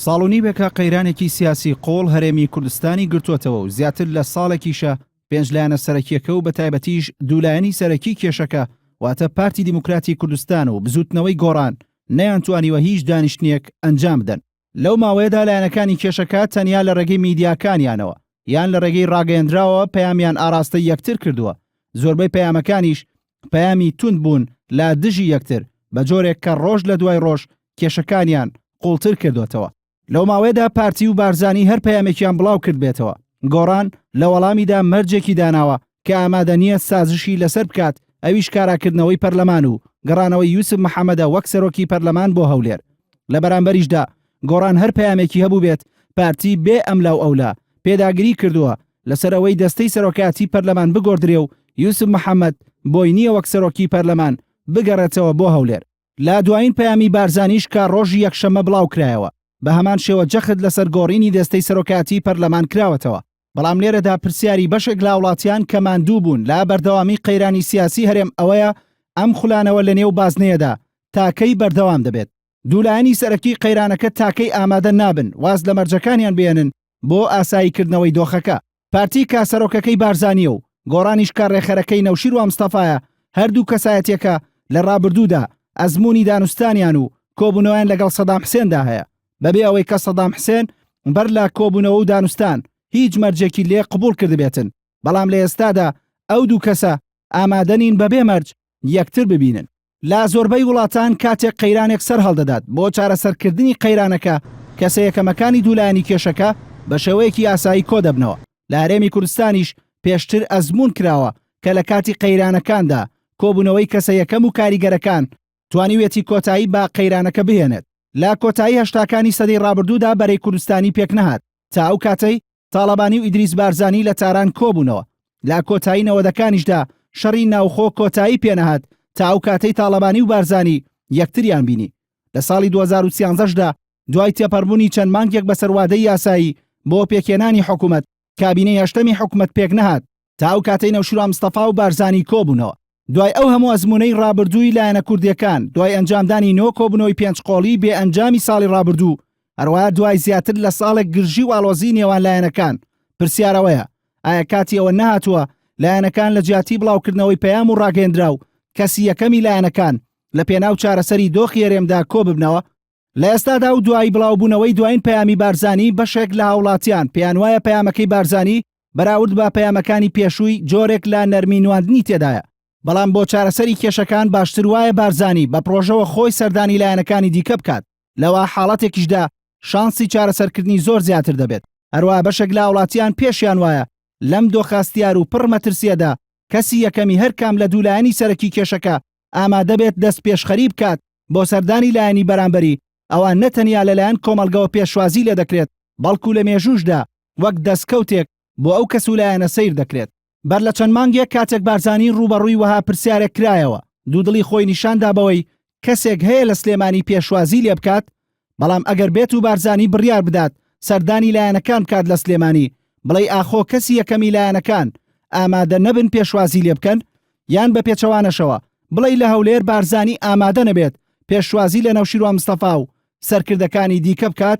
ساڵونی بێکە قەیرانێکی سیاسی قۆڵ هەرێمی کوردستانی گرتووەتەوە و زیاتر لە ساڵێکیشە پێنج لایەنە سەرەکیەکە و بە تایبەتیش دوولایەنی سەرەکی کێشەکە واتە پارتی دیموکراتی کوردستان و بزوتنەوەی گۆڕان نەیانتوانیوە هیچ دانیشتنیەک ئەنجام بدەن. لەو ماوەیەدا لایەنەکانی کێشەکە تەنیا لە ڕێگەی میدیاکانیانەوە یان لە ڕێگەی ڕاگەیەندراوە پەیامیان ئاراستە یەکتر کردووە. زۆربەی پەیامەکانیش پەیامی توند بوون لە دژی یەکتر بە جۆرێک کە ڕۆژ لە دوای ڕۆژ کێشەکانیان قوڵتر کردوێتەوە. لەو ماوەیەدا پارتی و بارزانی هەر پەیامێکیان بڵاو کرد بێتەوە. گۆڕان لە وەڵامیدا مەرجێکی داناوە کە ئامادە نییە سازشی لەسەر بکات، ئەویش کاراکردنەوەی پەرلەمان و گەڕانەوەی یوسف محەممەدە وەک سەرۆکی پەرلەمان بۆ هەولێر. لە بەرامبەریشدا گۆڕان هەر پەیامێکی هەبوو بێت پارتی بێ ئەملاو ئەولا پێداگیری کردووە لەسەرەوەی دەستەی سەرۆکاتی پەرلەمان بگۆدرێ و یوسف محەممەد بۆی نییە وەک سەرۆکی پەرلەمان بگەڕێتەوە بۆ هەولێر. لا دوایین پەیامی بارزانیش کە ڕۆژی یەکشەمە بڵاو کرایەوە بە هەمان شێوە جەخت لەسەر گۆڕینی دەستەی سەرۆکاتی پەرلەمان کراوەتەوە. بەڵام لێرەدا پرسیاری بەشێک لە وڵاتیان کە ماندوو بوون لا بەردەوامی قەیرانی سیاسی هەرێم ئەوەیە ئەم خولانەوە لە نێو بازنەیەدا تاکەی بەردەوام دەبێت. دوولایەنی سەرەکی قەیرانەکە تاکەی ئامادە نابن واز لە مەرجەکانیان بێنن بۆ ئاساییکردنەوەی دۆخەکە. پارتی کاسەرۆکەکەی بارزانیە و گۆڕانیش کە ڕێخەرەکەی نەوشیر و ئەمستەفایە هەردوو کەسایەتێکە لە ڕابردوودا ئەزمموی دانوستانیان و کۆبوونەوەیان لەگەڵ سەدام حسێندا هەیە. بەبێ ئەوەی کە سەدام حسێن بەر لە کۆبوونەوە و دانوستان هیچ مەرجێکی لێ قبول کردبێتن، بەڵام لە ئێستادا ئەو دوو کەسە ئامادەنین بەبێ مەرج یەکتر ببینن. لا زۆربەی وڵاتان کاتێک قەیرانێک سەر هەڵدەدات بۆ چارەسەرکردنی قەیرانەکە کەسە یەکەمەکانی دوولایەنی کێشەکە بە شێوەیەکی ئاسایی کۆ دەبنەوە. لە هەرێمی کوردستانیش پێشتر ئەزمون کراوە کە لە کاتی قەیرانەکاندا کۆبوونەوەی کەسە یەکەم و کاریگەرەکان توانیوێتی کۆتایی با قەیرانەکە بهێنێت. لا کۆتایی هەشتاکانی سەدەی ڕابردوودا بەرەی کوردستانی پێک نەهات تا ئەو کاتەی تاڵەبانی و ئیدریس بارزانی لە تاران کۆبوونەوە. لا کۆتایی نەوەدەکانیشدا شەڕی ناوخۆ کۆتایی پێنەهات تا ئەو کاتەی تاڵەبانی و بارزانی یەکتریان بینی. لە ساڵی 2013دا دوای تێپەڕبوونی چەند مانگێک بە سەروادەی یاسایی بۆ پێکێنانی حکوومەت کابینەی هەشتەمی حکوومەت پێک نەهات تا ئەو کاتەی نەوشیر ئەمستەفا و بارزانی کۆبوونەوە. دوای ئەو هەموو ئەزمونەی ڕابردووی لایەنە کوردیەکان دوای ئەنجامدانی نۆ کۆبوونەوەی پێنج قۆڵی بێ ئەنجامی ساڵی ڕابردوو هەروەها دوای زیاتر لە ساڵێک گرژی و ئاڵۆزی نێوان لایەنەکان پرسیارەوەیە ئایا کاتی ئەوە نەهاتووە لایەنەکان لە جیاتی بڵاوکردنەوەی پەیام و ڕاگەیەندراو کەسی یەکەمی لایەنەکان لە پێناو چارەسەری دۆخی هەرێمدا کۆ ببنەوە. لە ئێستادا و دوای بڵاوبوونەوەی دوایین پەیامی بارزانی بەشێک لە هاوڵاتیان پێیان وایە پەیامەکەی بارزانی بەراورد بە پەیامەکانی پێشووی جۆرێک لە نەرمینواندنی تێدایە. بەڵام بۆ چارەسەری کێشەکان باشتر وایە بارزانی بە پرۆژەوە خۆی سەردانی لایەنەکانی دیکە بکات. لەوە حاڵەتێکیشدا شانسی چارەسەرکردنی زۆر زیاتر دەبێت. هەروە بەشێک لە وڵاتیان پێشیان وایە لەم دۆخاستیار و پڕ مەترسیەدا کەسی یەکەمی هەر کام لە دوولایەنی سەرەکی کێشەکە ئامادە بێت دەست پێشخەری بکات بۆ سەردانی لایەنی بەرامبەری ئەوان نەتەنیا لەلایەن کۆمەلگەوە پێشوازی لێ دەکرێت بەڵکو لە مێژوشدا وەک دەستکەوتێک بۆ ئەو کەس و لایەنە سیر دەکرێت. بەر لە چەند مانگێک کاتێک بارزانی ڕوبەڕووی وەها پرسیارێک کرایەوە دوودڵی خۆی نیشاندا بەوەی کەسێک هەیە لە سلێمانی پێشوازی لێ بکات، بەڵام ئەگەر بێت و بارزانی بڕیار بدات سەردانی لایەنەکان بکات لە سلێمانی بڵێ ئاخۆ کەسی یەکەمی لایەنەکان ئامادە نەبن پێشوازی لێ بکەن، یان بە پێچەوانەشەوە بڵێ لە هەولێر بارزانی ئامادە نەبێت پێشوازی لە نەوشیر و مستەفا و سەرکردەکانی دیکە بکات،